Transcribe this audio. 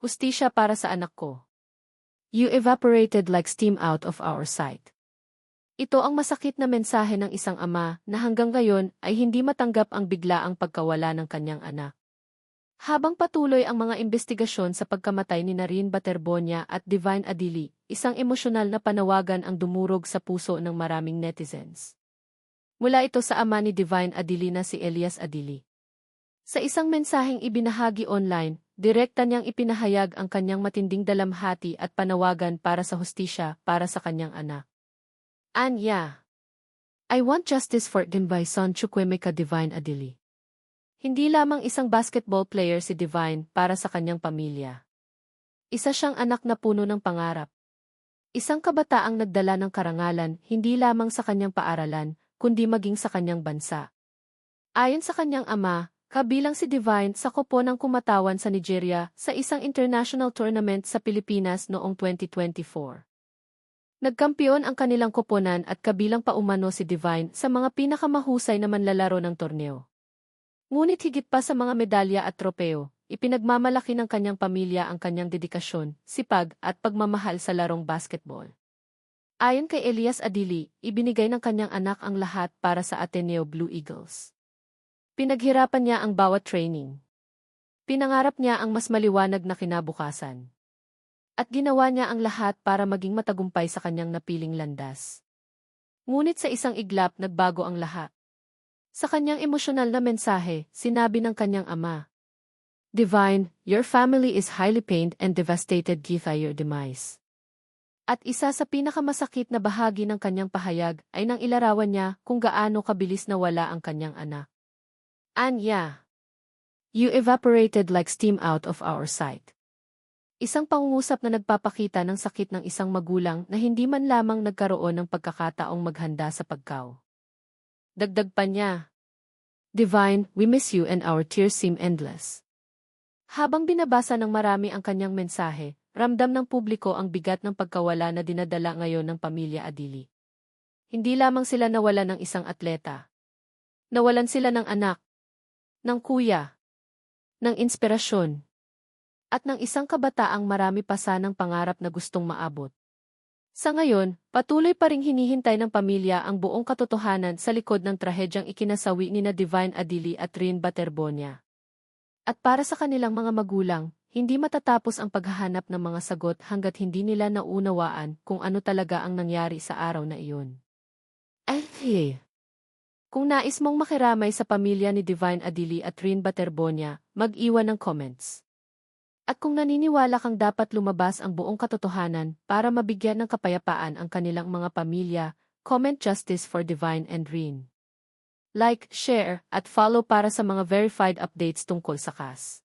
Hustisya para sa anak ko. You evaporated like steam out of our sight. Ito ang masakit na mensahe ng isang ama na hanggang ngayon ay hindi matanggap ang biglaang pagkawala ng kanyang anak. Habang patuloy ang mga investigasyon sa pagkamatay ni Narine Baterbonia at Divine Adili, isang emosyonal na panawagan ang dumurog sa puso ng maraming netizens. Mula ito sa ama ni Divine Adili na si Elias Adili. Sa isang mensaheng ibinahagi online, direkta niyang ipinahayag ang kanyang matinding dalamhati at panawagan para sa hustisya para sa kanyang anak. Anya, I want justice for my son Chukwemeka Divine Adili. Hindi lamang isang basketball player si Divine para sa kanyang pamilya. Isa siyang anak na puno ng pangarap. Isang kabataang nagdala ng karangalan hindi lamang sa kanyang paaralan, kundi maging sa kanyang bansa. Ayon sa kanyang ama, kabilang si Divine sa koponang kumatawan sa Nigeria sa isang international tournament sa Pilipinas noong 2024. Nagkampiyon ang kanilang koponan at kabilang pa umano si Divine sa mga pinakamahusay na manlalaro ng torneo. Ngunit higit pa sa mga medalya at tropeo, ipinagmamalaki ng kanyang pamilya ang kanyang dedikasyon, sipag at pagmamahal sa larong basketball. Ayon kay Elias Adili, ibinigay ng kanyang anak ang lahat para sa Ateneo Blue Eagles. Pinaghirapan niya ang bawat training. Pinangarap niya ang mas maliwanag na kinabukasan. At ginawa niya ang lahat para maging matagumpay sa kanyang napiling landas. Ngunit sa isang iglap nagbago ang lahat. Sa kanyang emosyonal na mensahe, sinabi ng kanyang ama, Divine, your family is highly pained and devastated by your demise. At isa sa pinakamasakit na bahagi ng kanyang pahayag ay nang ilarawan niya kung gaano kabilis nawala ang kanyang anak. Anya, you evaporated like steam out of our sight. Isang pangungusap na nagpapakita ng sakit ng isang magulang na hindi man lamang nagkaroon ng pagkakataong maghanda sa pagkaw. Dagdag pa niya, Divine, we miss you and our tears seem endless. Habang binabasa ng marami ang kanyang mensahe, ramdam ng publiko ang bigat ng pagkawala na dinadala ngayon ng pamilya Adili. Hindi lamang sila nawalan ng isang atleta. Nawalan sila ng anak, ng kuya, ng inspirasyon, at ng isang kabataang marami pa sanang pangarap na gustong maabot. Sa ngayon, patuloy pa ring hinihintay ng pamilya ang buong katotohanan sa likod ng trahedyang ikinasawi nina Divine Adili at Narine Baterbonia. At para sa kanilang mga magulang, hindi matatapos ang paghahanap ng mga sagot hanggat hindi nila naunawaan kung ano talaga ang nangyari sa araw na iyon. Kung nais mong makiramay sa pamilya ni Divine Adili at Narine Baterbonia, mag-iwan ng comments. At kung naniniwala kang dapat lumabas ang buong katotohanan para mabigyan ng kapayapaan ang kanilang mga pamilya, comment justice for Divine and Narine. Like, share, at follow para sa mga verified updates tungkol sa case.